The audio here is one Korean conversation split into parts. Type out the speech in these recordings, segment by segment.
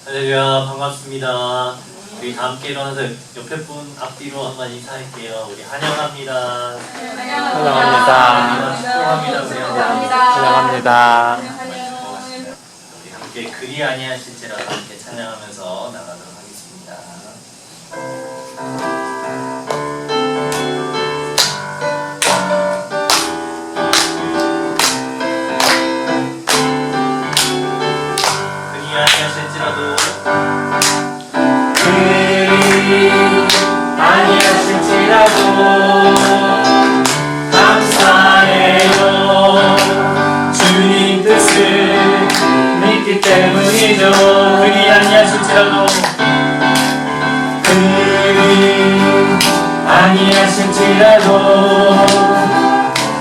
할렐루야, 반갑습니다. 우리 다 함께 일어나서 옆에 분 앞뒤로 한번 인사할게요. 우리 환영합니다. 환영합니다. 축복합니다. 우리 환영합니다. 우리 함께 그리 아니하실지라도 함께 찬양하면서 나가도록 하겠습니다. 아니하실지라도 감사해요. 주님 뜻을 믿기 때문이죠. 그리 아니하실지라도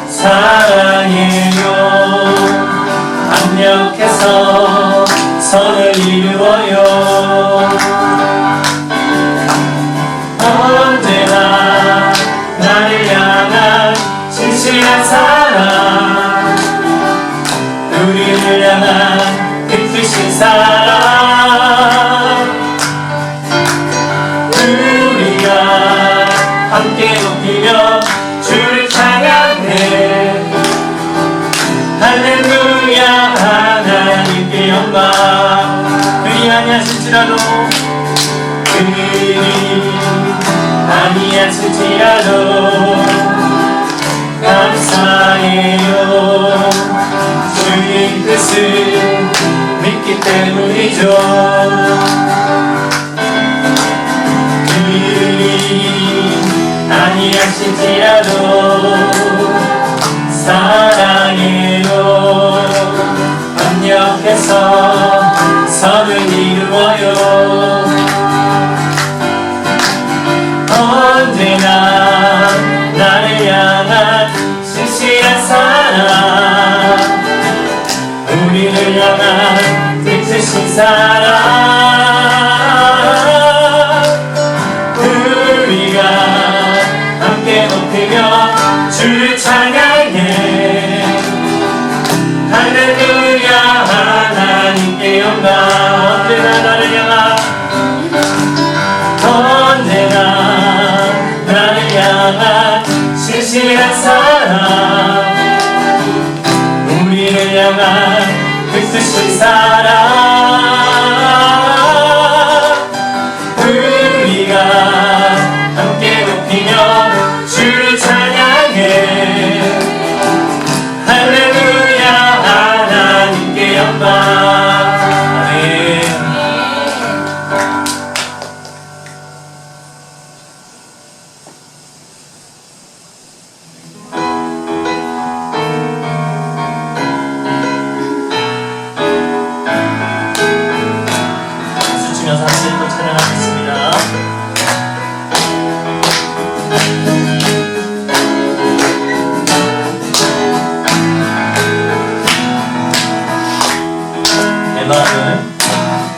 사랑해요. 합력해서 선을 이루어요. 언제나 나를 향한 진실한 사랑, 우리를 향한 그 뜻인 사랑, 우리가 함께 높이며 주를 찬양해. 할렐루야, 하나님께 영광. 그리 아니하실지라도 감사해요. 주의 뜻을 믿기 때문이죠. 아니하실지라도 사랑해요. 협력해서 선을 이루어요. 언제나 나를 향한 진실한 사랑, 우리를 향한 뜻이신 사랑, 우리가 함께 높이며 주를 찬양해. 할렐루야, 하나님께 영광. 언제나 나를 향한 진실한 사랑, 우리를 향한 그 뜻인 사랑, 우리가 함께 높이며 주를 찬양해. 할렐루야, 하나님께 영광.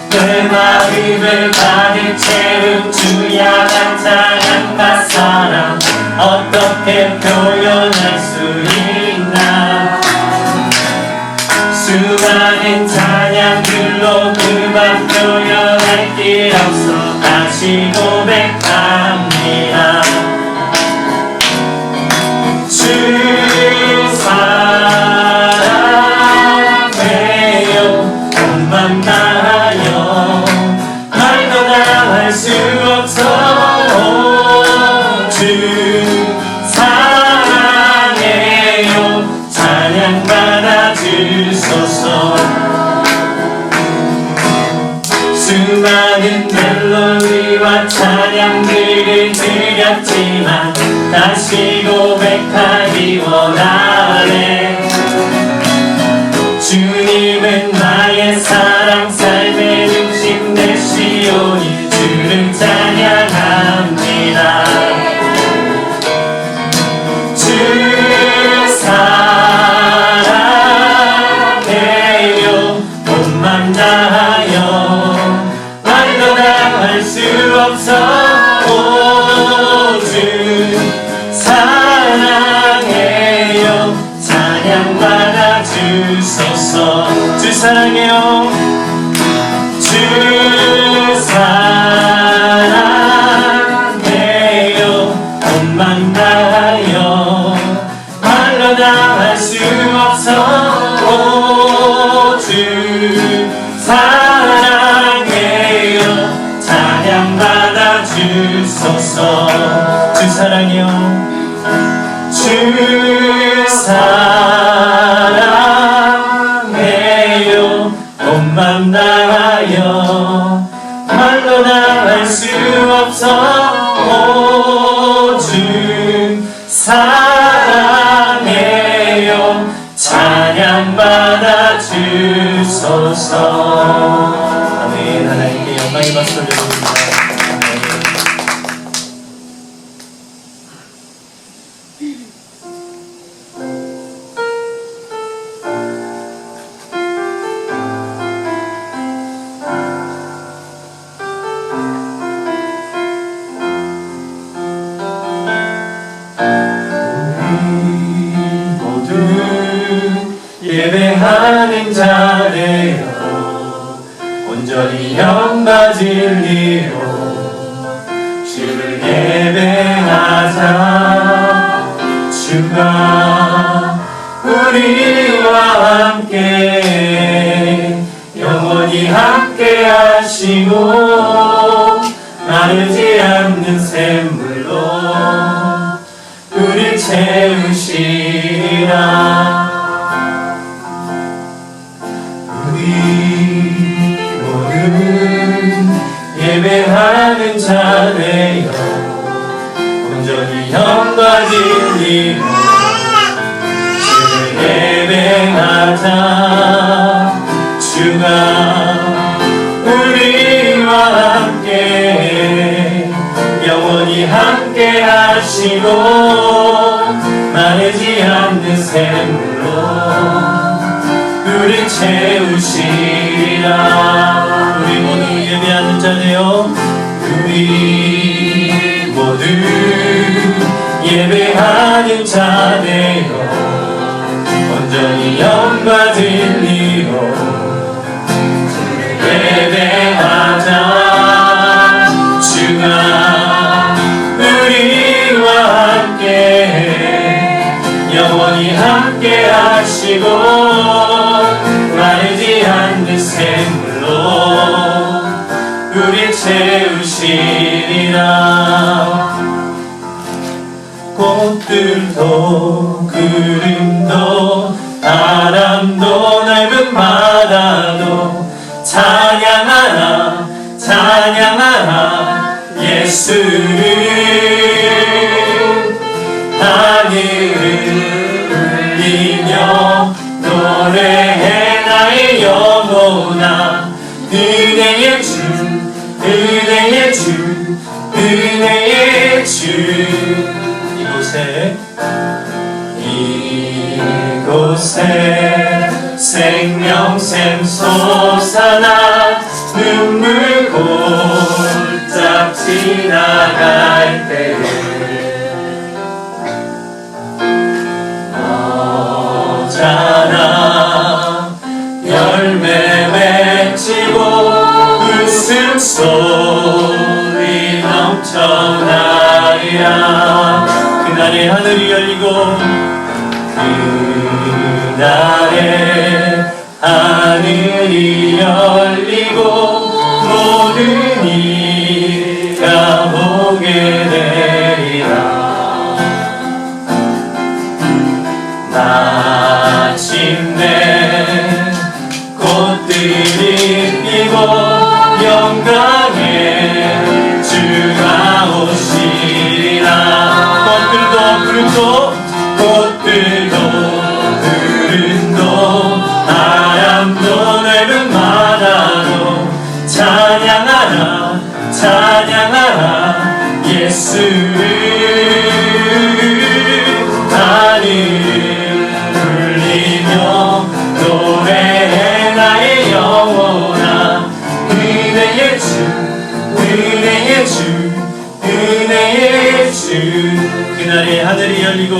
내 마음을 가득 채운 주야 난 찬양과 사랑 어떻게 표현할 수 있나. 수많은 찬양들로 그만 표현할 길 없어 다시 고백합니다. 주 사랑해요. 몸만 다하여 말도 다 할 수 없어. 주 사랑해요. 찬양 받아 주소서. 수많은 멜로디와 찬양들을 드렸지만 다시 고백하기 원하네. 주님은 나의 사랑, 삶의 중심 되시오니 주를 찬양합니다. 주 사랑해요. 몸만 다하여 말도 다 할 수 없어. 오, 주 사랑해요. 찬양 받아 주소서. 주 사랑해요. 주 만나요 말로 다 할 수 없어 오주 사랑해요 찬양 받아 주소서 주 사랑해요 주 사랑해요 못 만나요 말로 다 할 수 없어 오주 사랑해요 찬양 받아 주소서 아멘. 하나님께 영광의 박수 올려드립니다. 아멘. 예배하는 자되어 온전히 영과 진리로 주를 예배하자 주가 우리와 함께 영원히 함께 하시고 마르지 않는 샘물로 우리 채우시리라 예배하는 자되어 온전히 영과 진리로 주를 예배하자 주가 우리와 함께 영원히 함께 하시고 마르지 않는 샘물로 우리 채우시리라 우리 모두 예배하는 자되어 우리 모두 예배하는 자되어 온전히 영과 진리로 예배하자 주가 우리와 함께 영원히 함께 하시고 마르지 않는 샘물로 우리 채우시리라 꽃들도 구름도 바람도 넓은 바다도 찬양하라 찬양하라 예수를 하늘을 울리며 노래해 나의 영혼아 은혜의 주 은혜의 주 은혜의 주 이곳에 생명샘 솟아나 눈물 골짝 지나갈 때 너잖아 열매 맺히고 웃음소리 넘쳐나리라 그날에 하늘이 열리고 그날에 하늘이 열리고 모든 이가 보게 되리라 마침내 꽃들이 피고 영광의 주가 오시리라 꽃들도 구름도 꽃들도 구름도 바람도 넓은 바다도 찬양하라 찬양하라 예수를 하늘을 울리며 노래해 나의 영혼아 은혜의 주 은혜의 주 은혜의 주 그날에 하늘이 열리고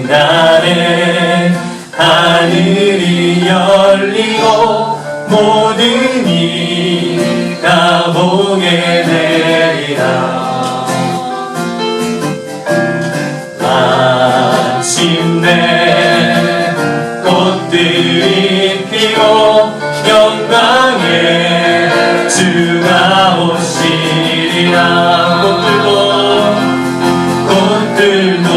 그날에 하늘이 열리고 모든 이가 보게 되리라 마침내 꽃들이 피고 영광에 주가 오시리라. 꽃들도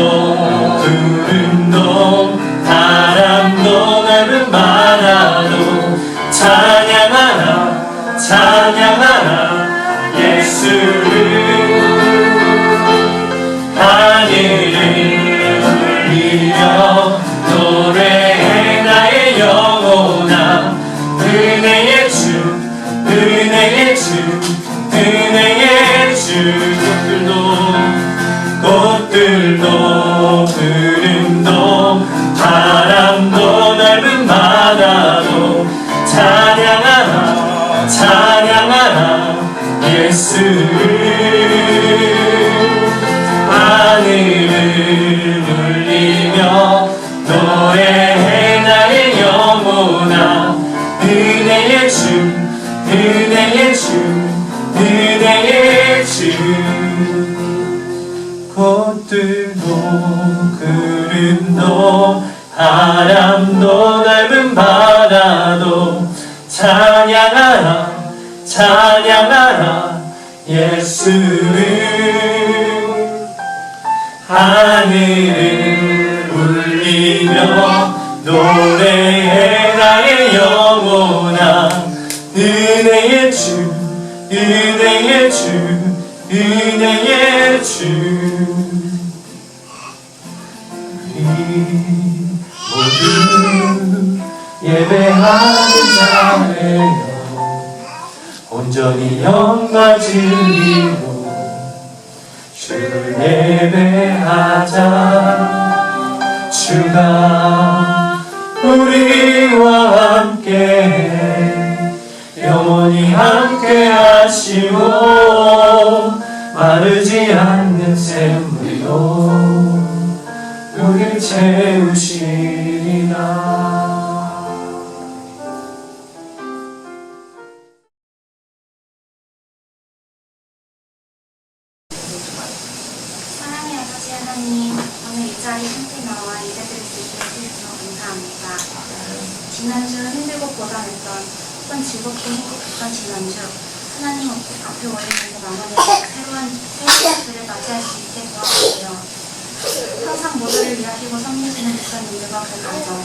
구름도 바람도 넓은 바다도 찬양하라 찬양하라 예수를. 하늘을 울리며 노래해 나의 영혼아. 은혜의 주 은혜의 주 은혜의 주. 꽃들도 구름도 바람도 넓은 바다도 찬양하라 찬양하라 예수를. 하늘을 울리며 노래해 나의 영혼아. 은혜의 주 은혜의 주 은혜의 주. 꽃들도 구름도 바람도 넓은 바다도 찬양하라 찬양하라 예수를. 하늘을 울리며 노래해 나의 영혼아. 은혜의 주 은혜의 주 은혜의 주. 우리 모두 예배하는 자예요. 온전히 영광 드리고 주를 예배하자. 주가 우리와 함께 영원히 함께 하시고 마르지 않는 샘물로 우릴 채우시리라. 사랑의 아버지 하나님, 오늘 이 자리에 함께 나와 예배드릴 수 있게 해주셔서 감사합니다. 지난주 힘들고 고단했던 혹은 즐겁고 행복했던 지난주, 하나님 앞에 올리면서 마무리해서 새로운 주를 맞이할 수 있게 도와주세요. 항상 모두를 위하시고 섬기시는 목사님들과 그 가정,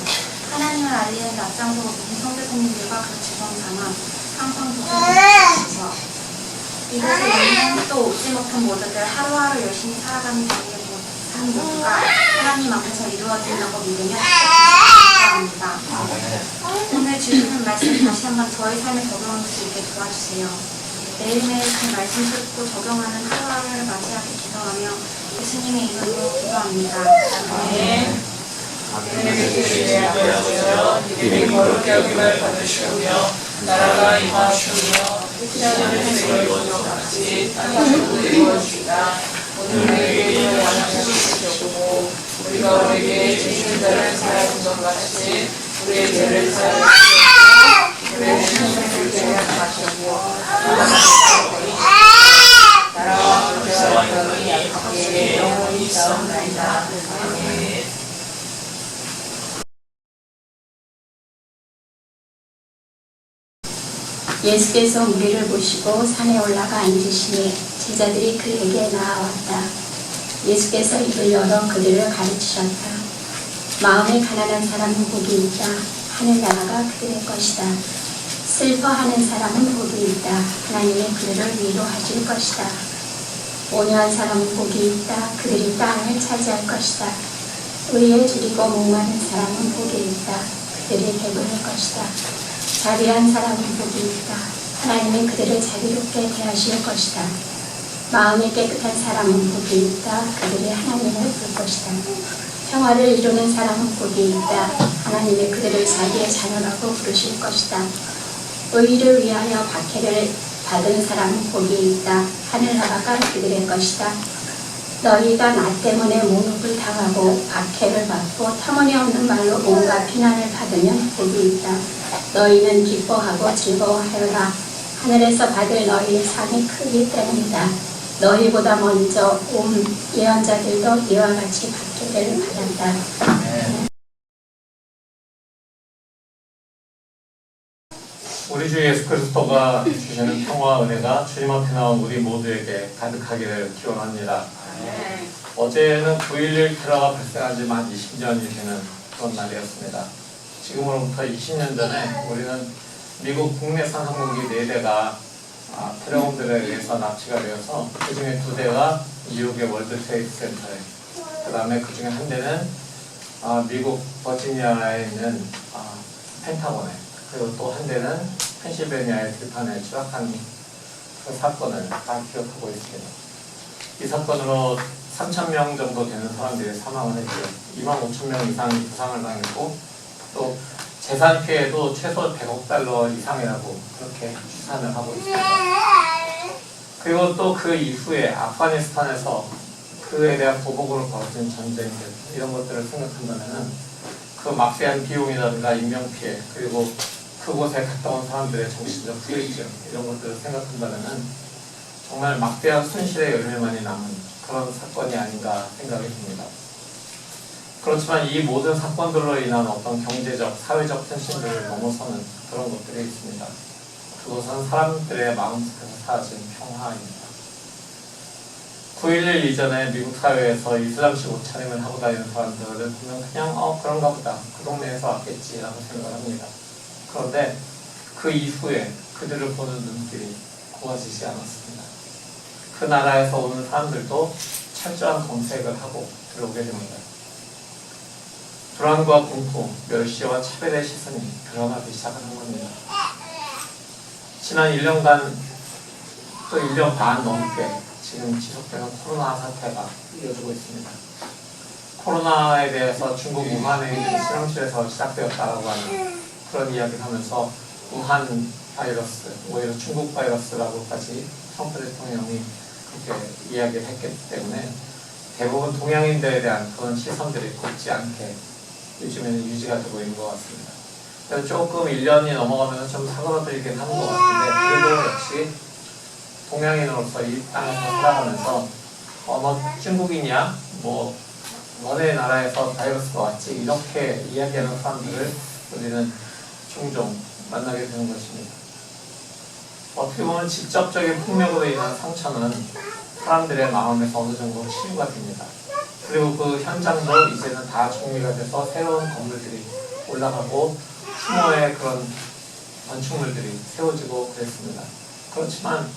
하나님을 알리는 낯장으로 모든 성도님들과 그 직원 삼아 항상 도와주셔서 이곳에 있는 또 오지 못한 모두들 하루하루 열심히 살아가는 저희의 모두가 하나님 앞에서 이루어진다고 믿으며 기도합니다. 오늘 주시는 말씀 다시 한번 저희 삶에 적용할 수 있게 도와주세요. 매일매일 그 말씀 듣고 적용하는 하루하루를 맞이하게 기도하며 예수님의 이름으로 기도합니다. 아멘. 하나님의 주시의 아버지여, 이름이 거룩히 여김을 받으시오며 나라가 임하시오며 뜻하는 생을 이루어져 같이 땅에서도 이루어지이다. 오늘 우리에게 있는 양식을 주시옵고 우리가 우리에게 지은 자를 사하는 것 같이 우리의 죄를 사하여 주시옵고 우리의 신을 죄하지 마시옵고 나라와 권세와 영광이 함께 영원히 있사옵나이다. 아멘. 예수께서 우리를 보시고 산에 올라가 앉으시니 제자들이 그에게 나아왔다. 예수께서 입을 열어 그들을 가르치셨다. 마음에 가난한 사람은 복이 있다. 하늘나라가 그들의 것이다. 슬퍼하는 사람은 복이 있다. 하나님이 그들을 위로하실 것이다. 온유한 사람은 복이 있다. 그들이 땅을 차지할 것이다. 의에 줄이고 목마른 사람은 복이 있다. 그들이 배부를 것이다. 자비한 사람은 복이 있다. 하나님이 그들을 자비롭게 대하실 것이다. 마음이 깨끗한 사람은 복이 있다. 그들이 하나님을 볼 것이다. 평화를 이루는 사람은 복이 있다. 하나님이 그들을 자기의 자녀라고 부르실 것이다. 의를 위하여 박해를 받은 사람은 복이 있다. 하늘나라가 그들의 것이다. 너희가 나 때문에 모욕을 당하고 박해를 받고 터무니없는 말로 온갖 비난을 받으면 복이 있다. 너희는 기뻐하고 즐거워하여라. 하늘에서 받을 너희의 상이 크기 때문이다. 너희보다 먼저 온 예언자들도 이와 같이 박해를 받았다. 우리 주 예수 그리스도가 주시는 평화와 은혜가 주님 앞에 나온 우리 모두에게 가득하기를 기원합니다. 어제는 9.11 테러가 발생한 지 만 20년이 되는 그런 날이었습니다. 지금으로부터 20년 전에 우리는 미국 국내산 항공기 4대가 테러범들에 의해서 납치가 되어서 그 중에 2대가 뉴욕의 월드트레이드 센터에, 그 다음에 그 중에 한 대는 미국 버지니아에 있는 펜타곤에, 그리고 또 한 대는 펜실베니아의 들판에 추락한 그 사건을 다 기억하고 있습니다. 이 사건으로 3,000명 정도 되는 사람들이 사망을 했고요. 25,000명 이상이 부상을 당했고, 또 재산 피해도 최소 100억 달러 이상이라고 그렇게 추산을 하고 있습니다. 그리고 또 그 이후에 아프가니스탄에서 그에 대한 보복으로 벌어진 전쟁들, 이런 것들을 생각한다면 그 막대한 비용이라든가 인명피해, 그리고 그곳에 갔다 온 사람들의 정신적 후유증, 이런 것들을 생각한다면 정말 막대한 손실의 열매만이 남은 그런 사건이 아닌가 생각이 듭니다. 그렇지만 이 모든 사건들로 인한 어떤 경제적, 사회적 텐션들을 넘어서는 그런 것들이 있습니다. 그것은 사람들의 마음속에서 사라진 평화입니다. 9.11 이전에 미국 사회에서 이슬람식 옷차림을 하고 다니는 사람들을 보면 그냥 그런가 보다, 그 동네에서 왔겠지라고 생각을 합니다. 그런데 그 이후에 그들을 보는 눈길이 고와지지 않았습니다. 그 나라에서 오는 사람들도 철저한 검색을 하고 들어오게 됩니다. 불안과 공포, 멸시와 차별의 시선이 드러나기 시작하는 겁니다. 지난 1년간, 또 1년 반 넘게 지금 지속되는 코로나 사태가 이어지고 있습니다. 코로나에 대해서 중국 우한에 있는 실험실에서 시작되었다라고 하는 그런 이야기를 하면서 우한 바이러스, 오히려 중국 바이러스라고까지 트럼프 대통령이 그렇게 이야기를 했기 때문에 대부분 동양인들에 대한 그런 시선들이 곱지 않게 요즘에는 유지가 되고 있는 것 같습니다. 그래서 조금 1년이 넘어가면 좀 사그라들긴 하는 것 같은데, 그래도 역시 동양인으로서 이 땅에서 살아가면서 너 중국이냐? 너네 나라에서 바이러스가 왔지? 이렇게 이야기하는 사람들을 우리는 종종 만나게 되는 것입니다. 어떻게 보면 직접적인 폭력으로 인한 상처는 사람들의 마음에서 어느 정도 치유가 됩니다. 그리고 그 현장도 이제는 다 정리가 돼서 새로운 건물들이 올라가고 추모의 그런 건축물들이 세워지고 그랬습니다. 그렇지만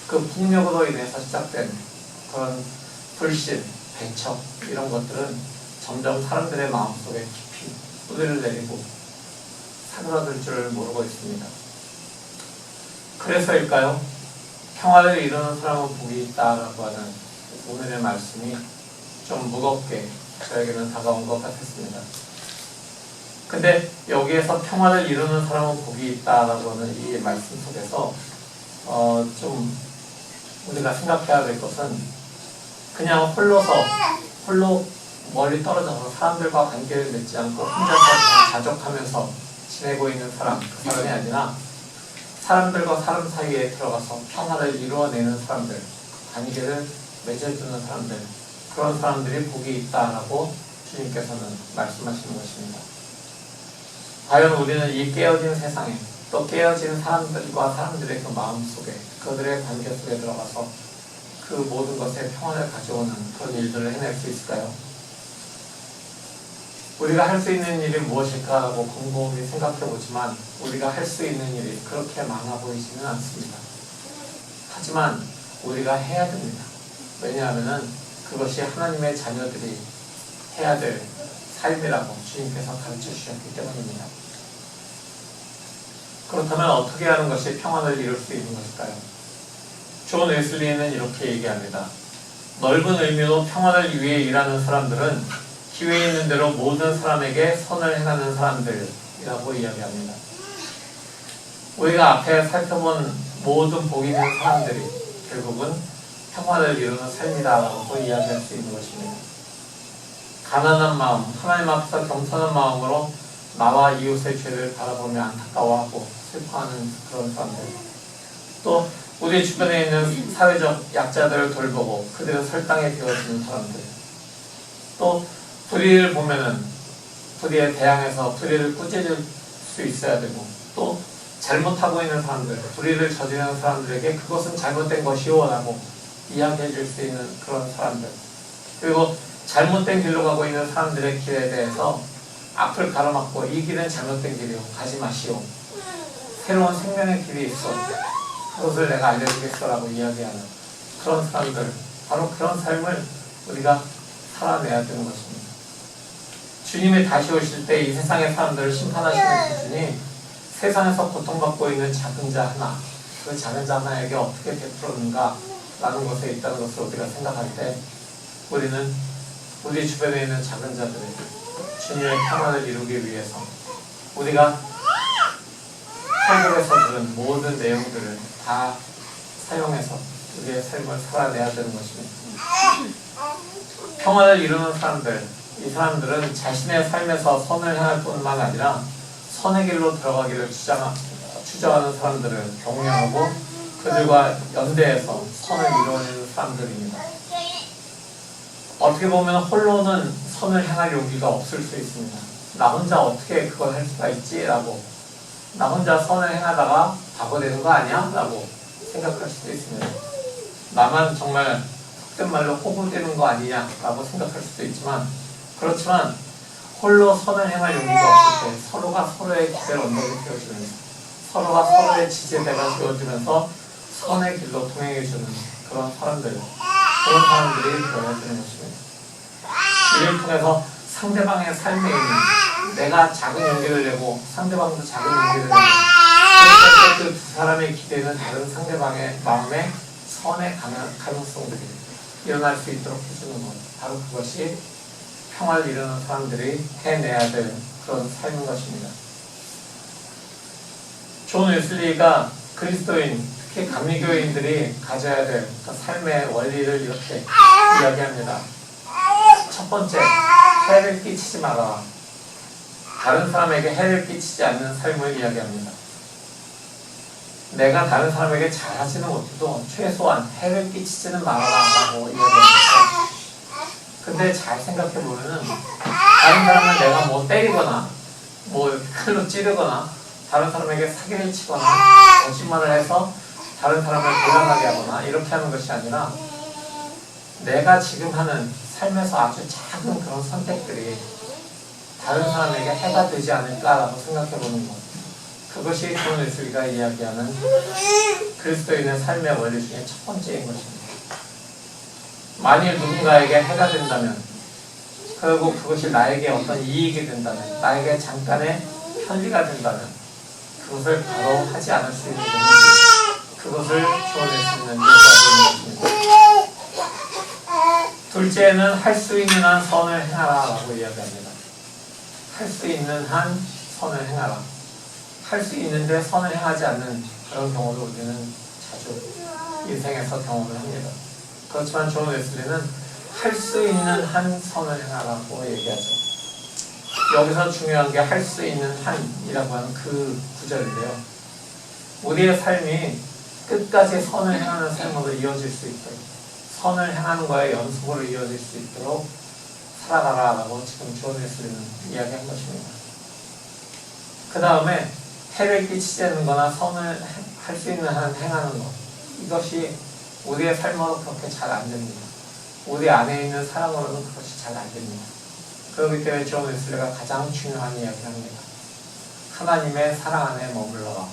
그 폭력으로 인해서 시작된 그런 불신, 배척, 이런 것들은 점점 사람들의 마음속에 깊이 뿌리를 내리고 사그라들 줄 모르고 있습니다. 그래서일까요? 평화를 이루는 사람은 복이 있다라고 하는 오늘의 말씀이 좀 무겁게 저에게는 다가온 것 같았습니다. 근데 여기에서 평화를 이루는 사람은 복이 있다라고 하는 이 말씀 속에서 좀 우리가 생각해야 될 것은 그냥 홀로 멀리 떨어져서 사람들과 관계를 맺지 않고 혼자서 그냥 자족하면서 지내고 있는 사람, 그 사람이 아니라 사람들과 사람 사이에 들어가서 평화를 이루어내는 사람들, 관계를 맺어주는 사람들, 그런 사람들이 복이 있다라고 주님께서는 말씀하시는 것입니다. 과연 우리는 이 깨어진 세상에, 또 깨어진 사람들과 사람들의 그 마음 속에, 그들의 관계 속에 들어가서 그 모든 것에 평화를 가져오는 그런 일들을 해낼 수 있을까요? 우리가 할 수 있는 일이 무엇일까라고 곰곰이 생각해보지만 우리가 할 수 있는 일이 그렇게 많아 보이지는 않습니다. 하지만 우리가 해야 됩니다. 왜냐하면 그것이 하나님의 자녀들이 해야 될 삶이라고 주님께서 가르쳐 주셨기 때문입니다. 그렇다면 어떻게 하는 것이 평안을 이룰 수 있는 것일까요? 존 웨슬리는 이렇게 얘기합니다. 넓은 의미로 평안을 위해 일하는 사람들은 기회 있는 대로 모든 사람에게 선을 행하는 사람들이라고 이야기합니다. 우리가 앞에 살펴본 모든 복 있는 사람들이 결국은 평화를 이루는 삶이다라고 이야기할 수 있는 것입니다. 가난한 마음, 하나님 앞에서 겸손한 마음으로 나와 이웃의 죄를 바라보며 안타까워하고 슬퍼하는 그런 사람들, 또 우리 주변에 있는 사회적 약자들을 돌보고 그들의 설당에 되어주는 사람들, 또 불의를 보면은 불의에 대항해서 불의를 꾸짖을 수 있어야 되고, 또 잘못하고 있는 사람들, 불의를 저지르는 사람들에게 그것은 잘못된 것이오 라고 이야기해 줄 수 있는 그런 사람들, 그리고 잘못된 길로 가고 있는 사람들의 길에 대해서 앞을 가로막고 이 길은 잘못된 길이오, 가지 마시오, 새로운 생명의 길이 있어, 그것을 내가 알려주겠어 라고 이야기하는 그런 사람들, 바로 그런 삶을 우리가 살아내야 되는 것입니다. 주님이 다시 오실 때 이 세상의 사람들을 심판하시는 기준이 세상에서 고통받고 있는 작은 자 하나, 그 작은 자 하나에게 어떻게 베풀었는가 라는 것에 있다는 것을 우리가 생각할 때, 우리는 우리 주변에 있는 작은 자들에게 주님의 평안을 이루기 위해서 우리가 설교에서 들은 모든 내용들을 다 사용해서 우리의 삶을 살아내야 되는 것입니다. 평안을 이루는 사람들, 이 사람들은 자신의 삶에서 선을 향할 뿐만 아니라 선의 길로 들어가기를 주장하는 사람들을 격려하고 그들과 연대해서 선을 이루어내는 사람들입니다. 어떻게 보면 홀로는 선을 향할 용기가 없을 수 있습니다. 나 혼자 어떻게 그걸 할 수가 있지? 라고, 나 혼자 선을 행하다가 바보 되는 거 아니야? 라고 생각할 수도 있습니다. 나만 정말 속된 말로 호구되는 거 아니냐? 라고 생각할 수도 있지만, 그렇지만 홀로 선을 행할 용기가 없을 때 서로가 서로의 기대를 언덕에 세워주면서, 서로가 서로의 지지대가 되어주면서 선의 길로 통행해주는 그런 사람들이 되어야 되는 것입니다. 이를 통해서 상대방의 삶에 있는, 내가 작은 용기를 내고 상대방도 작은 용기를 내고, 그럴 때 그 두 사람의 기대는 다른 상대방의 마음에 선의 가능성들이 일어날 수 있도록 해주는 것, 바로 그것이 평화를 이루는 사람들이 해내야 될 그런 삶인 것입니다. 존 웨슬리가 그리스도인, 특히 감리교인들이 가져야 될 그 삶의 원리를 이렇게 이야기합니다. 첫 번째, 해를 끼치지 마라. 다른 사람에게 해를 끼치지 않는 삶을 이야기합니다. 내가 다른 사람에게 잘하지는 못해도 최소한 해를 끼치지는 말아라라고 이야기합니다. 근데 잘 생각해보면은 다른 사람을 내가 뭐 때리거나 뭐 이렇게 칼로 찌르거나 다른 사람에게 사기를 치거나 거짓말을 해서 다른 사람을 불안하게 하거나 이렇게 하는 것이 아니라, 내가 지금 하는 삶에서 아주 작은 그런 선택들이 다른 사람에게 해가 되지 않을까라고 생각해보는 것, 그것이 존 웨슬리가 이야기하는 그리스도인의 삶의 원리 중에 첫 번째인 것입니다. 만일 누군가에게 해가 된다면, 그리고 그것이 나에게 어떤 이익이 된다면, 나에게 잠깐의 편리가 된다면, 그것을 바로 하지 않을 수 있는 용기, 그것을 지원할 수 있는 것입니다. 둘째는 할 수 있는 한 선을 행하라 라고 이야기합니다. 할 수 있는 한 선을 행하라. 할 수 있는데 선을 행하지 않는 그런 경우를 우리는 자주 인생에서 경험을 합니다. 그렇지만 존 웨슬리는 할 수 있는 한 선을 행하라고 얘기하죠. 여기서 중요한 게 할 수 있는 한이라고 하는 그 구절인데요. 우리의 삶이 끝까지 선을 행하는 삶으로 이어질 수 있도록, 선을 행하는 거에 연속으로 이어질 수 있도록 살아가라라고 지금 존 웨슬리는 이야기한 것입니다. 그 다음에 해를 끼치지 않는 거나 선을 할 수 있는 한 행하는 것, 이것이 우리의 삶으로 그렇게 잘 안 됩니다. 우리 안에 있는 사랑으로는 그것이 잘 안 됩니다. 그렇기 때문에 존 웨슬리가 가장 중요한 이야기를 합니다. 하나님의 사랑 안에 머물러라.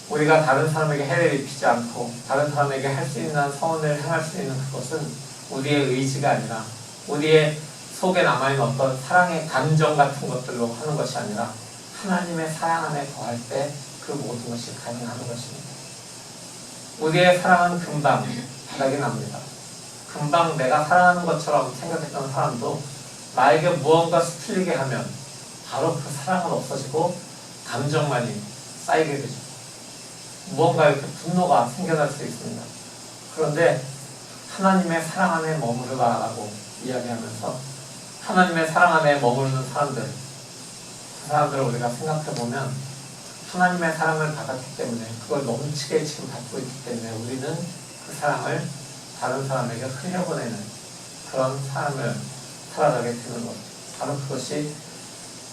우리가 다른 사람에게 해를 입히지 않고 다른 사람에게 할 수 있는 선을 행할 수 있는 그것은 우리의 의지가 아니라, 우리의 속에 남아있는 어떤 사랑의 감정 같은 것들로 하는 것이 아니라, 하나님의 사랑 안에 거할 때 그 모든 것이 가능한 것입니다. 우리의 사랑은 금방 바닥이 납니다. 금방 내가 사랑하는 것처럼 생각했던 사람도 나에게 무언가 수틀리게 하면 바로 그 사랑은 없어지고 감정만이 쌓이게 되죠. 무언가 이렇게 분노가 생겨날 수 있습니다. 그런데 하나님의 사랑 안에 머무르라라고 이야기하면서, 하나님의 사랑 안에 머무르는 사람들, 그 사람들을 우리가 생각해보면 하나님의 사랑을 받았기 때문에 그걸 넘치게 지금 받고 있기 때문에 우리는 그 사랑을 다른 사람에게 흘려보내는 그런 삶을 살아가게 되는 것. 바로 그것이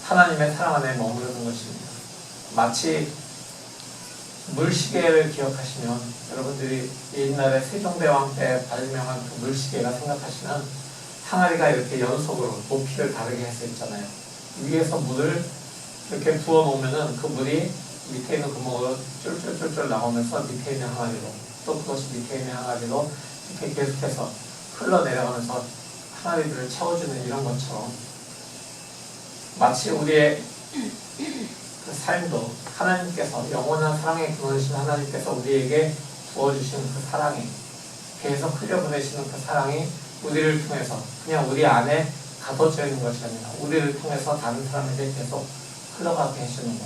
하나님의 사랑 안에 머무르는 것입니다. 마치 물시계를 기억하시면 여러분들이 옛날에 세종대왕 때 발명한 그 물시계가 생각하시면 항아리가 이렇게 연속으로 높이를 다르게 해서 있잖아요. 위에서 물을 이렇게 부어 놓으면은 그 물이 밑에 있는 구멍으로 쫄쫄쫄쫄 나오면서 밑에 있는 항아리로 또 그것이 밑에 있는 항아리로 이렇게 계속해서 흘러내려가면서 항아리들을 채워주는 이런 것처럼 마치 우리의 그 삶도 하나님께서 영원한 사랑의 근원이신 하나님께서 우리에게 부어주시는 그 사랑이 계속 흘려보내시는 그 사랑이 우리를 통해서 그냥 우리 안에 가둬져 있는 것이 아니라 우리를 통해서 다른 사람에게 계속 흘러가게 해주는 것.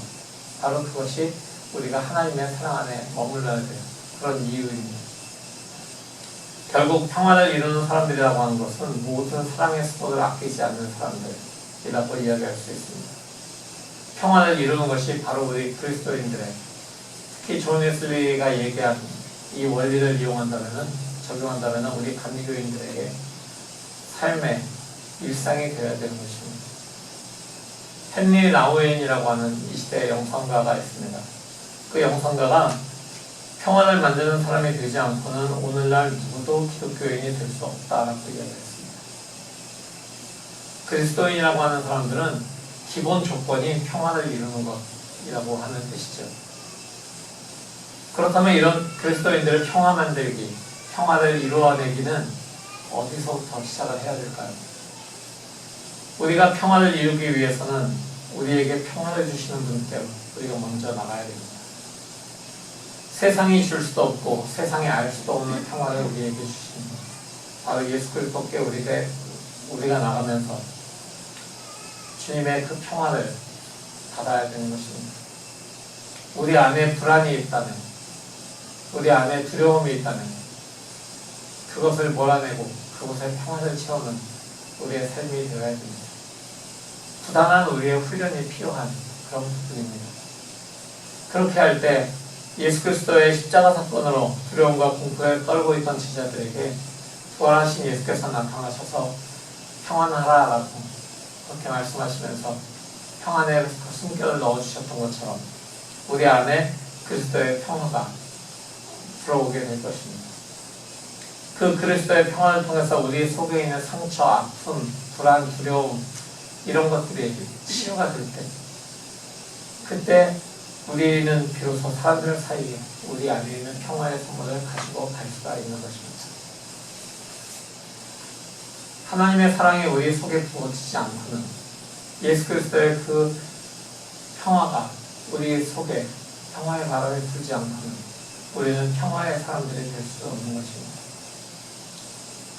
바로 그것이 우리가 하나님의 사랑 안에 머물러야 돼요. 그런 이유입니다. 결국 평화를 이루는 사람들이라고 하는 것은 모든 사랑의 수고를 아끼지 않는 사람들이라고 이야기할 수 있습니다. 평화를 이루는 것이 바로 우리 그리스도인들의, 특히 존 웨슬리가 얘기한 이 원리를 적용한다면 우리 감리교인들에게 삶의 일상이 되어야 되는 것입니다. 헨리 라우엔이라고 하는 이 시대의 영성가가 있습니다. 그 영성가가 평화를 만드는 사람이 되지 않고는 오늘날 누구도 기독교인이 될 수 없다라고 이야기했습니다. 그리스도인이라고 하는 사람들은 기본 조건이 평화를 이루는 것이라고 하는 뜻이죠. 그렇다면 이런 그리스도인들을 평화 만들기, 평화를 이루어내기는 어디서부터 시작을 해야 될까요? 우리가 평화를 이루기 위해서는 우리에게 평화를 주시는 분께 우리가 먼저 나가야 됩니다. 세상이 줄 수도 없고 세상이 알 수도 없는 평화를 우리에게 주시는 분, 바로 예수 그리스도께 우리가 나가면서 주님의 그 평화를 받아야 되는 것입니다. 우리 안에 불안이 있다면, 우리 안에 두려움이 있다면 그것을 몰아내고 그곳에 평화를 채우는 우리의 삶이 되어야 됩니다. 부단한 우리의 훈련이 필요한 그런 부분입니다. 그렇게 할 때 예수 그리스도의 십자가 사건으로 두려움과 공포에 떨고 있던 제자들에게 부활하신 예수께서 나타나셔서 평안하라라고 그렇게 말씀하시면서 평안에 숨결을 넣어주셨던 것처럼 우리 안에 그리스도의 평화가 들어오게 될 것입니다. 그 그리스도의 평화를 통해서 우리 속에 있는 상처, 아픔, 불안, 두려움 이런 것들이 치유가 될 때, 그때 우리는 비로소 사람들 사이에 우리 안에 있는 평화의 선물을 가지고 갈 수가 있는 것입니다. 하나님의 사랑이 우리 속에 부어지지 않고는 예수 그리스도의 그 평화가 우리 속에 평화의 바람이 불지 않고는 우리는 평화의 사람들이 될 수 없는 것입니다.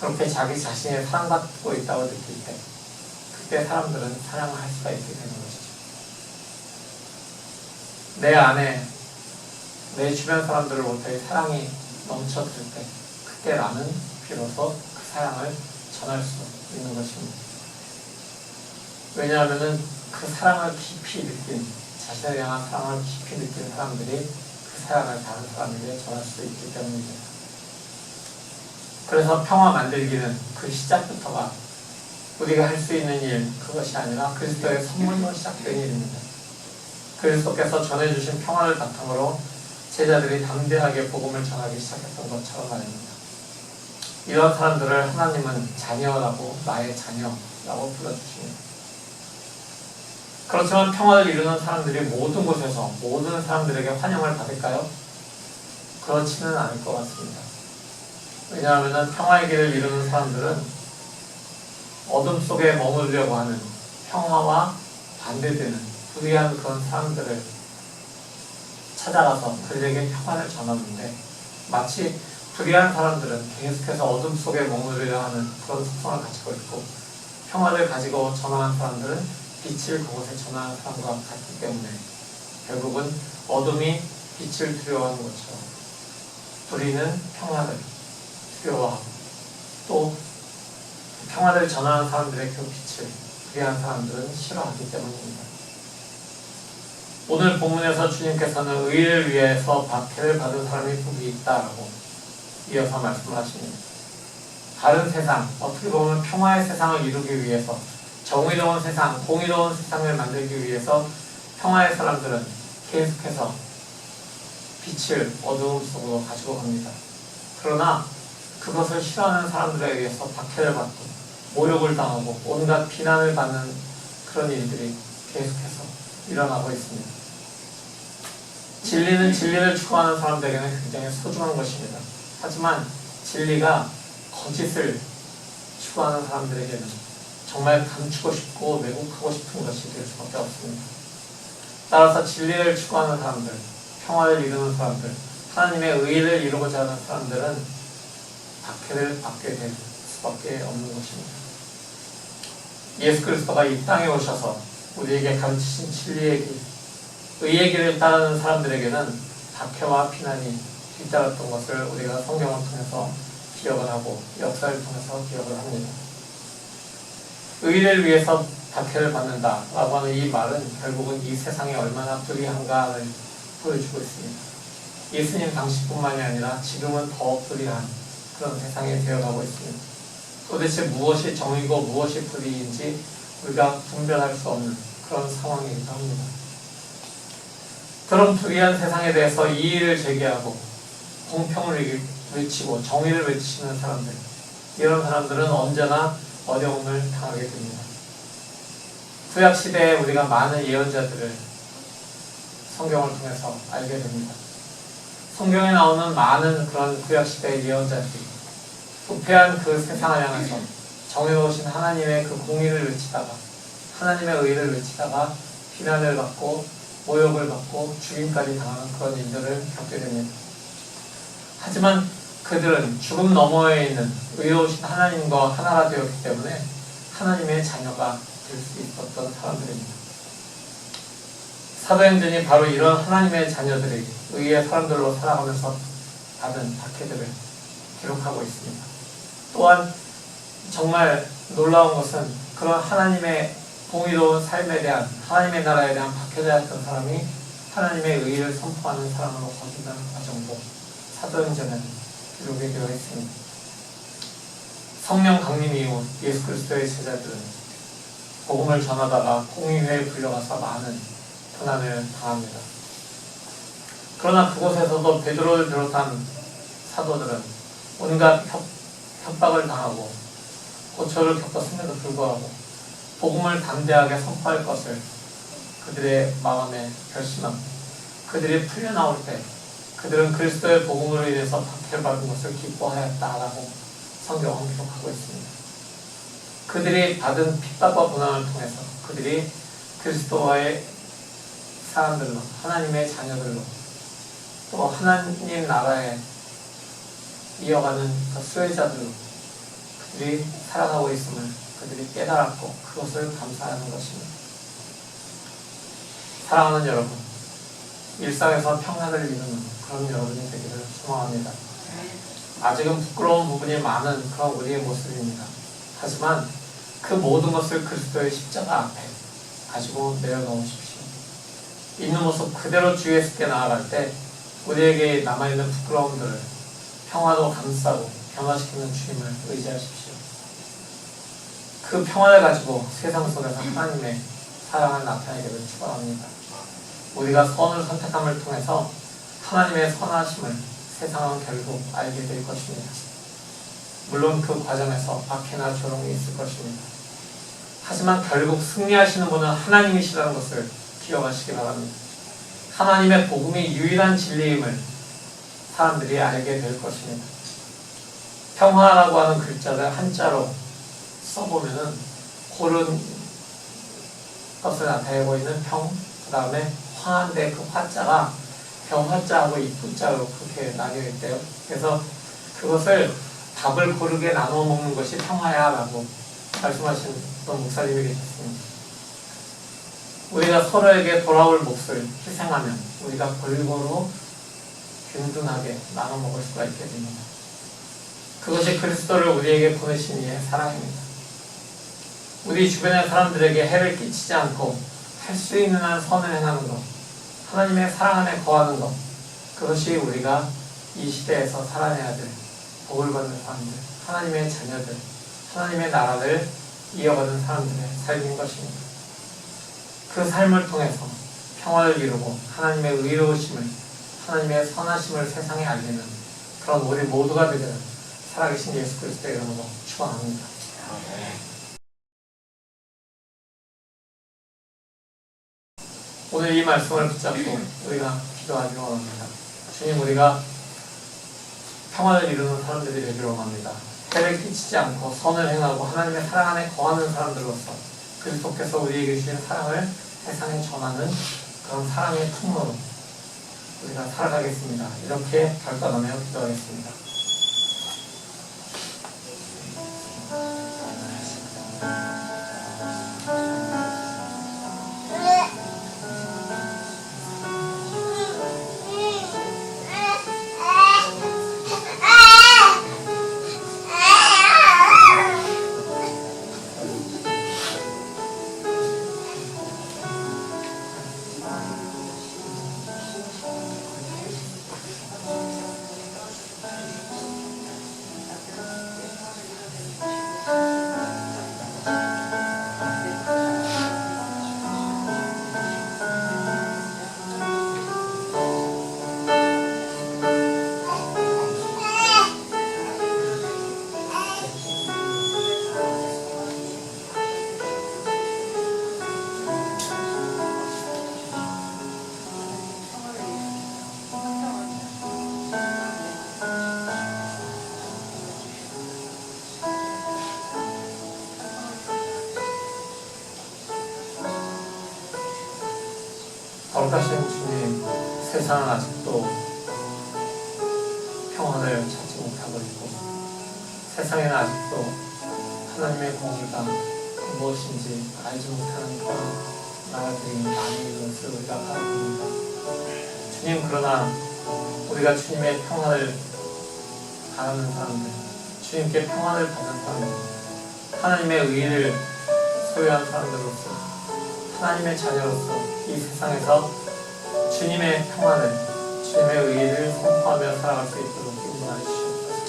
그렇게 자기 자신의 사랑받고 있다고 느낄 때 그때 사람들은 사랑을 할 수가 있게 되는 것이죠. 내 안에 내 주변 사람들로부터의 사랑이 넘쳐들 때 그때 나는 비로소 그 사랑을 전할 수 있는 것입니다. 왜냐하면 그 사랑을 깊이 느낀, 자신을 향한 사랑을 깊이 느낀 사람들이 그 사랑을 다른 사람에게 전할 수 있기 때문입니다. 그래서 평화 만들기는 그 시작부터가 우리가 할 수 있는 일, 그것이 아니라 그리스도의 선물로 시작된 일입니다. 그리스도께서 전해주신 평화를 바탕으로 제자들이 담대하게 복음을 전하기 시작했던 것처럼 말입니다. 이런 사람들을 하나님은 자녀라고, 나의 자녀라고 불러주십니다. 그렇지만 평화를 이루는 사람들이 모든 곳에서 모든 사람들에게 환영을 받을까요? 그렇지는 않을 것 같습니다. 왜냐하면 평화의 길을 이루는 사람들은 어둠 속에 머무르려고 하는 평화와 반대되는 불의한 그런 사람들을 찾아가서 그들에게 평화를 전하는데, 마치 불의한 사람들은 계속해서 어둠 속에 머무르려 하는 그런 속성을 가지고 있고, 평화를 가지고 전하는 사람들은 빛을 그곳에 전하는 사람과 같기 때문에 결국은 어둠이 빛을 두려워하는 것처럼 불의는 평화를 두려워하고, 또 평화를 전하는 사람들의 그 빛을 불의한 사람들은 싫어하기 때문입니다. 오늘 본문에서 주님께서는 의를 위해서 박해를 받은 사람이 복이 있다라고 이어서 말씀하십니다. 다른 세상, 어떻게 보면 평화의 세상을 이루기 위해서, 정의로운 세상, 공의로운 세상을 만들기 위해서 평화의 사람들은 계속해서 빛을 어두움 속으로 가지고 갑니다. 그러나 그것을 싫어하는 사람들에 의해서 박해를 받고 모욕을 당하고 온갖 비난을 받는 그런 일들이 계속해서 일어나고 있습니다. 진리는 진리를 추구하는 사람들에게는 굉장히 소중한 것입니다. 하지만 진리가 거짓을 추구하는 사람들에게는 정말 감추고 싶고 왜곡하고 싶은 것이 될 수밖에 없습니다. 따라서 진리를 추구하는 사람들, 평화를 이루는 사람들, 하나님의 의를 이루고자 하는 사람들은 박해를 받게 될 수밖에 없는 것입니다. 예수 그리스도가 이 땅에 오셔서 우리에게 가르치신 진리의 길, 의의 길을 따르는 사람들에게는 박해와 비난이 뒤따랐던 것을 우리가 성경을 통해서 기억을 하고 역사를 통해서 기억을 합니다. 의를 위해서 박해를 받는다라고 하는 이 말은 결국은 이 세상이 얼마나 불의한가를 보여주고 있습니다. 예수님 당시뿐만이 아니라 지금은 더 불의한 그런 세상이 되어가고 있습니다. 도대체 무엇이 정의고 무엇이 불의인지 우리가 분별할 수 없는 그런 상황이기도 합니다. 그런 불의한 세상에 대해서 이의를 제기하고 공평을 외치고 정의를 외치는 사람들, 이런 사람들은 언제나 어려움을 당하게 됩니다. 구약시대에 우리가 많은 예언자들을 성경을 통해서 알게 됩니다. 성경에 나오는 많은 그런 구약시대의 예언자들이 부패한 그 세상을 향해서 정의로우신 하나님의 그 공의를 외치다가 하나님의 의를 외치다가 비난을 받고 모욕을 받고 죽임까지 당하는 그런 일들을 겪게 됩니다. 하지만 그들은 죽음 너머에 있는 의로우신 하나님과 하나가 되었기 때문에 하나님의 자녀가 될 수 있었던 사람들입니다. 사도행전이 바로 이런 하나님의 자녀들이 의의 사람들로 살아가면서 받은 박해들을 기록하고 있습니다. 또한 정말 놀라운 것은 그런 하나님의 공의로운 삶에 대한, 하나님의 나라에 대한 박해자 였던 사람이 하나님의 의를 선포하는 사람으로 거듭나는 과정도 사도행전에 기록이 되어 있습니다. 성령 강림 이후 예수 그리스도의 제자들은 복음을 전하다가 공의회에 불려가서 많은 고난을 당합니다. 그러나 그곳에서도 베드로를 비롯한 사도들은 온갖 협박을 당하고 고초를 겪었음에도 불구하고 복음을 담대하게 선포할 것을 그들의 마음에 결심하고 그들이 풀려나올 때 그들은 그리스도의 복음으로 인해서 박해를 받은 것을 기뻐하였다라고 성경은 기록하고 있습니다. 그들이 받은 핍박과 고난을 통해서 그들이 그리스도와의 사람들로, 하나님의 자녀들로, 또 하나님 나라에 이어가는 그 수혜자들로 그들이 살아가고 있음을 그들이 깨달았고 그것을 감사하는 것입니다. 사랑하는 여러분, 일상에서 평화를 이루는 그런 여러분이 되기를 소망합니다. 아직은 부끄러운 부분이 많은 그런 우리의 모습입니다. 하지만 그 모든 것을 그리스도의 십자가 앞에 가지고 내려놓으십시오. 있는 모습 그대로 주 예수께 나아갈 때 우리에게 남아있는 부끄러움들을 평화로 감싸고 변화시키는 주님을 의지하십시오. 그 평화를 가지고 세상 속에서 하나님의 사랑을 나타내기를 축원합니다. 우리가 선을 선택함을 통해서 하나님의 선하심을 세상은 결국 알게 될 것입니다. 물론 그 과정에서 박해나 조롱이 있을 것입니다. 하지만 결국 승리하시는 분은 하나님이시라는 것을 기억하시기 바랍니다. 하나님의 복음이 유일한 진리임을 사람들이 알게 될 것입니다. 평화라고 하는 글자를 한자로 써보면은 고른 것을 나타내고 있는 평, 그 다음에 화인데 그 화자가 병화자하고 이쁘자로 그렇게 나뉘어 있대요. 그래서 그것을 밥을 고르게 나눠 먹는 것이 평화야 라고 말씀하신 어떤 목사님이 계셨습니다. 우리가 서로에게 돌아올 몫을 희생하면 우리가 골고루 균등하게 나눠 먹을 수가 있게 됩니다. 그것이 그리스도를 우리에게 보내신 이의 사랑입니다. 우리 주변의 사람들에게 해를 끼치지 않고 할 수 있는 한 선을 행하는 것, 하나님의 사랑 안에 거하는 것, 그것이 우리가 이 시대에서 살아내야 될 복을 받는 사람들, 하나님의 자녀들, 하나님의 나라를 이어가는 사람들의 삶인 것입니다. 그 삶을 통해서 평화를 이루고 하나님의 의로우심을, 하나님의 선하심을 세상에 알리는 그런 우리 모두가 되기를 살아계신 예수 그리스도의 이름으로 축원합니다. 오늘 이 말씀을 붙잡고 우리가 기도하기 원합니다. 주님, 우리가 평화를 이루는 사람들이 되기를 원합니다. 해를 끼치지 않고 선을 행하고 하나님의 사랑 안에 거하는 사람들로서 그리스도께서 우리에게 주신 사랑을 세상에 전하는 그런 사랑의 통로로 우리가 살아가겠습니다. 이렇게 결단하며 기도하겠습니다. 거룩하신 주님, 세상은 아직도 평화를 찾지 못하고 있고 세상에는 아직도 하나님의 공의가 무엇인지 알지 못하는 그런 나라들이 많이 있는 것을 우리가 바라봅니다. 주님, 그러나 우리가 주님의 평화를 바라는 사람들, 주님께 평화를 받는 사람들, 하나님의 의를 소유한 사람들로서, 하나님의 자녀로서 이 세상에서 주님의 평화를, 주님의 의를 선포하며 살아갈 수 있도록 인도하여 주시옵소서.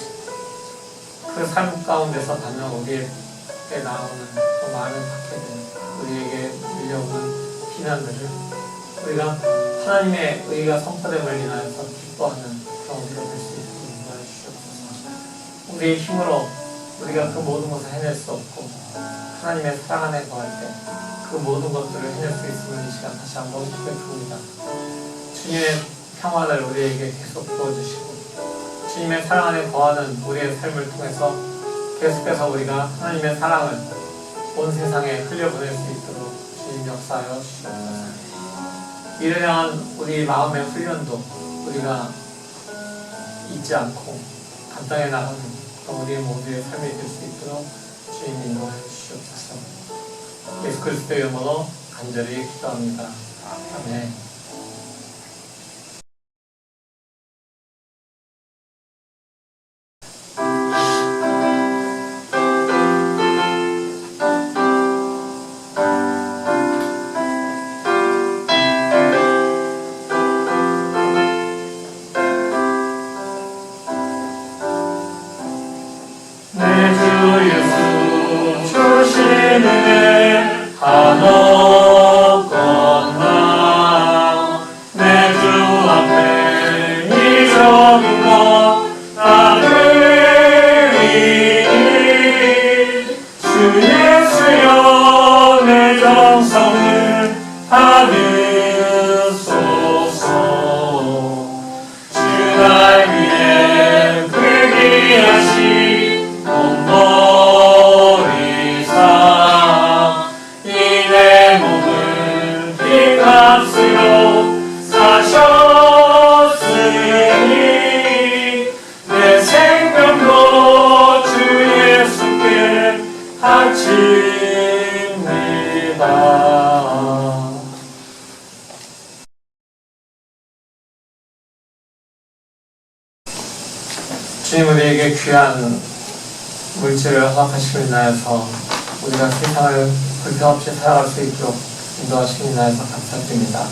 그 삶 가운데서 받는 우리에게 나오는 그 많은 박해들, 우리에게 밀려오는 비난들을 우리가 하나님의 의가 선포됨을 인하여서 기뻐하는 그런 우리가 될 수 있도록 인도하여 주시옵소서. 우리의 힘으로 우리가 그 모든 것을 해낼 수 없고 하나님의 사랑 안에 거할 때 그 모든 것들을 해낼 수 있음을 이 시간 다시 한번 고백합니다. 주님의 평화를 우리에게 계속 부어주시고 주님의 사랑 안에 거하는 우리의 삶을 통해서 계속해서 우리가 하나님의 사랑을 온 세상에 흘려보낼 수 있도록 주님 역사하여 주시옵소서. 이를 향한 우리 마음의 훈련도 우리가 잊지 않고 감당해 나가는 우리 모두의 삶이 될 수 있도록 주님 인도하여 주시옵소서. 예수 그리스도의 이름으로 간절히 기도합니다. 아멘. 내 주 예수 주시는 내 한없 건나 내 주 앞에 이적인 것 나를 이니 주 예수여 내 정성을 받으소서. 주 날 위해 회개하신 몸버리사 이 내 몸을 빈값으로 사셨으니 내 생명도 주 예수께 바칩니다. 주님, 우리에게 귀한 물질을 허락하심을 인하여서 우리가 세상을 불평 없이 살아갈 수 있도록 인도하심을 인하여서 감사드립니다.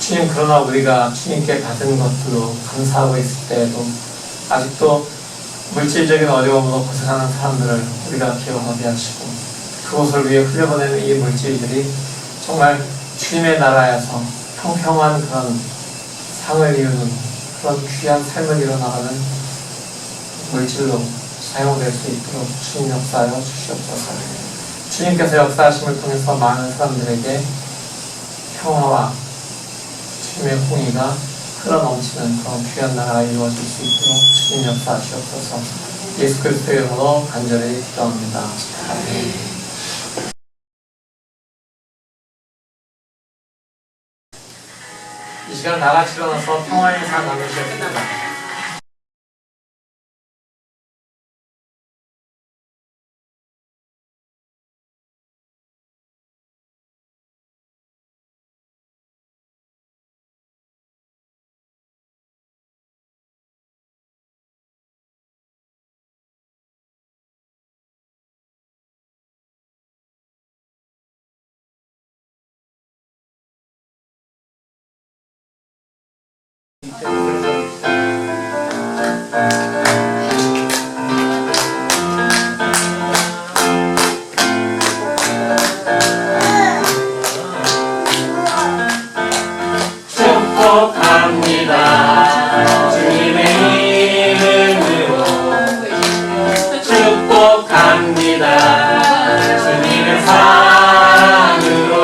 주님, 그러나 우리가 주님께 받은 것들로 감사하고 있을 때에도 아직도 물질적인 어려움으로 고생하는 사람들을 우리가 기억하게 하시고 그곳을 위해 흘려보내는 이 물질들이 정말 주님의 나라에서 평평한 그런 상을 이루는 그런 귀한 삶을 이뤄나가는 물질로 사용될 수 있도록 주님 역사하여 주시옵소서. 주님께서 역사하심을 통해서 많은 사람들에게 평화와 주님의 공의가 흘러넘치는 그런 귀한 나라가 이루어질 수 있도록 주님 역사하시옵소서. 예수 그리스도의 이름으로 간절히 기도합니다. 아멘. 이 시간 나같이 일어나서 평화의 인사 나누시겠습니다. 축복합니다. 주님의 이름으로 축복합니다. 주님의 사랑으로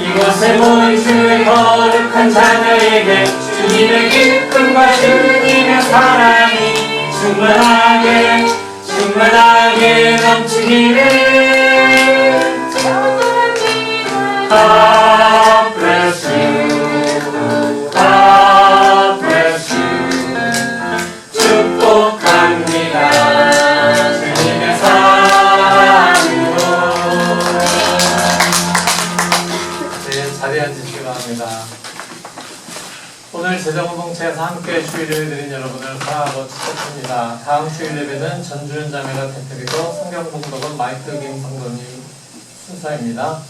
이곳에 모인 주의 거룩한 자녀에게 주님의 기쁨과 주님의 사랑이 충만하게 넘치기를. God bless you. God bless you. 축복합니다. 주님의 사랑으로. 네, 자리에 앉으시기 바랍니다. 오늘 재정공동체에서 함께 주일을 드린 여러분을 사랑하고 축복합니다. 다음 주일 예배는 전주현 자매가 대표이고 성경봉독은 마이클 김 성도님 순서입니다.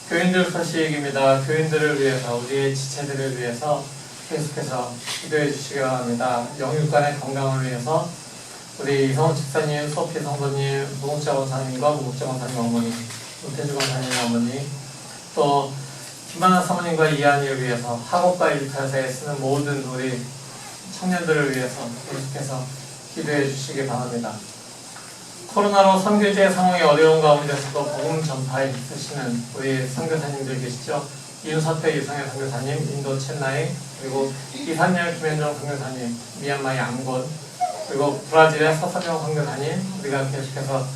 교인들 소식입니다. 교인들을 위해서, 우리의 지체들을 위해서 계속해서 기도해 주시기 바랍니다. 영육간의 건강을 위해서 우리 이성훈 집사님, 소피 성도님, 무국자 권사님과 무국자 권사님 어머니, 노태주 권사님 어머니, 또 김하나 사모님과 이한이를 위해서 학업과 일터에 쓰는 모든 우리 청년들을 위해서 계속해서 기도해 주시기 바랍니다. 코로나로 선교지의 상황이 어려운 가운데서도 복음 전파에 있으시는 우리 선교사님들 계시죠? 윤서태 유성현 선교사님, 인도 첸나이, 그리고 이산열 김현정 선교사님, 미얀마의 안곤, 그리고 브라질의 서선영 선교사님, 우리가 계속해서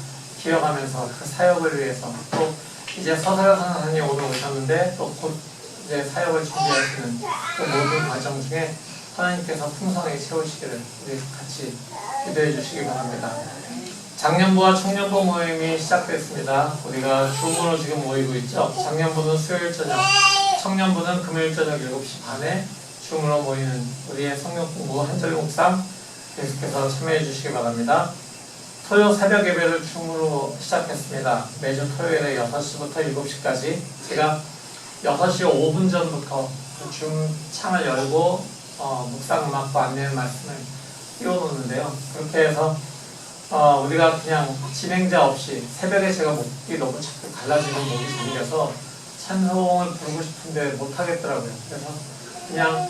기억하면서 그 사역을 위해서, 또 이제 서선영 선교사님 오늘 오셨는데 또 곧 이제 사역을 준비하시는 그 모든 과정 중에 하나님께서 풍성하게 채우시기를 우리 같이 기도해 주시기 바랍니다. 작년부와 청년부 모임이 시작됐습니다. 우리가 줌으로 지금 모이고 있죠. 작년부는 수요일 저녁, 청년부는 금요일 저녁 7시 반에 줌으로 모이는 우리의 성경 공부 한절 묵상 계속해서 참여해 주시기 바랍니다. 토요 새벽 예배를 줌으로 시작했습니다. 매주 토요일에 6시부터 7시까지 제가 6시 5분 전부터 줌 창을 열고 묵상 음악과 안내 말씀을 띄워놓는데요. 그렇게 해서 우리가 그냥 진행자 없이 새벽에 제가 목이 너무 자꾸 갈라지는 목이 생겨서 찬송을 부르고 싶은데 못하겠더라고요. 그래서 그냥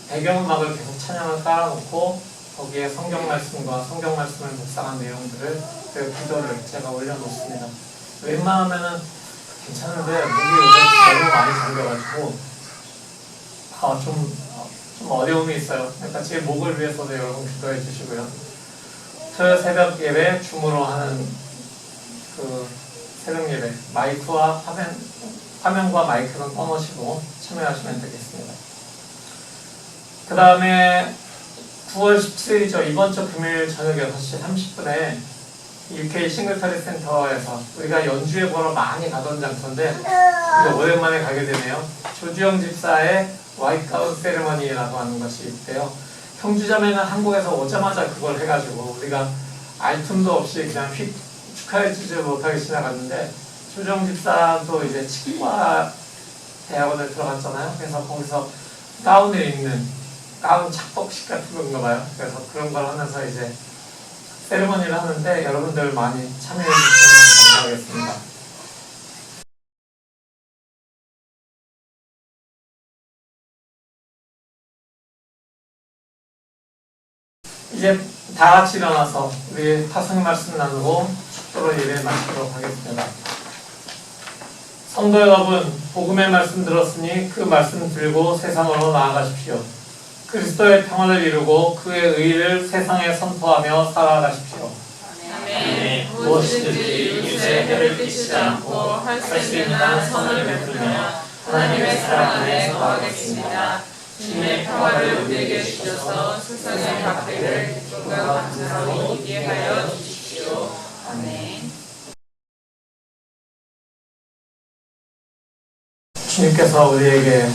배경음악을 계속 찬양을 깔아놓고 거기에 성경 말씀과 성경 말씀을 묵상한 내용들을 그 기도를 제가 올려놓습니다. 웬만하면은 괜찮은데 목이 요새 너무 많이 잠겨가지고 좀 어려움이 있어요. 그러니까 제 목을 위해서도 여러분 기도해 주시고요. 토요 새벽 예배 줌으로 하는 그 새벽 예배 마이크와 화면과 마이크는 꺼놓으시고 참여하시면 되겠습니다. 그 다음에 9월 17일이죠. 이번 주 금요일 저녁 6시 30분에 UK 싱글터리 센터에서 우리가 연주회 보러 많이 가던 장소인데 오랜만에 가게 되네요. 조주영 집사의 와이트아웃 세레머니라고 하는 것이 있대요. 형주자매는 한국에서 오자마자 그걸 해가지고 우리가 알 틈도 없이 그냥 휙 축하해주지 못하게 지나갔는데 조정 집사도 이제 치과 대학원에 들어갔잖아요. 그래서 거기서 가운을 입는 가운 착복식 같은 건가 봐요. 그래서 그런 걸 하면서 이제 세리머니를 하는데 여러분들 많이 참여해 주시면 감사하겠습니다. 이제 다 같이 일어나서 우리 파송의 말씀 나누고 축도로 예배 마치도록 하겠습니다. 성도 여러분, 복음의 말씀 들었으니 그 말씀 들고 세상으로 나아가십시오. 그리스도의 평안을 이루고 그의 의의를 세상에 선포하며 살아가십시오. 네, 무엇이든지 이웃의 해를 끼치지 않고 할 수 있는 한 선을 베풀며 하나님의 사랑 안에 거하겠습니다. 주님의 평화를 우리에게 주셔서 세상의 박해를 기쁨과 감사로 이해하여 주십시오. 아멘. 주님께서 우리에게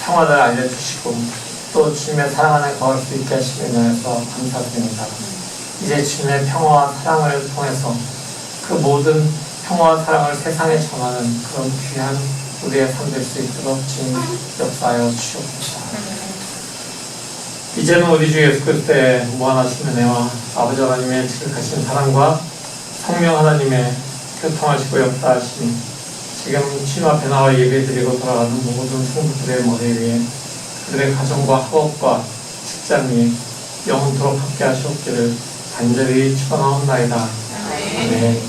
평화를 알려주시고 또 주님의 사랑 안에 거할 수 있게 하심에 대해서 감사드립니다. 이제 주님의 평화와 사랑을 통해서 그 모든 평화와 사랑을 세상에 전하는 그런 귀한 우리의 삶 될 수 있도록 주님 역사하여 주시옵소서. 이제는 우리 주 예수 그리스도의 무한하신 은혜와 아버지 하나님의 지극하신 사랑과 성령 하나님의 교통하시고 역사하심이 지금 주님 앞에 나와 예배드리고 돌아가는 모든 성도들의 머리 위에 그들의 가정과 학업과 직장 위에 영원토록 함께 하시옵기를 간절히 축원하옵나이다. 아멘.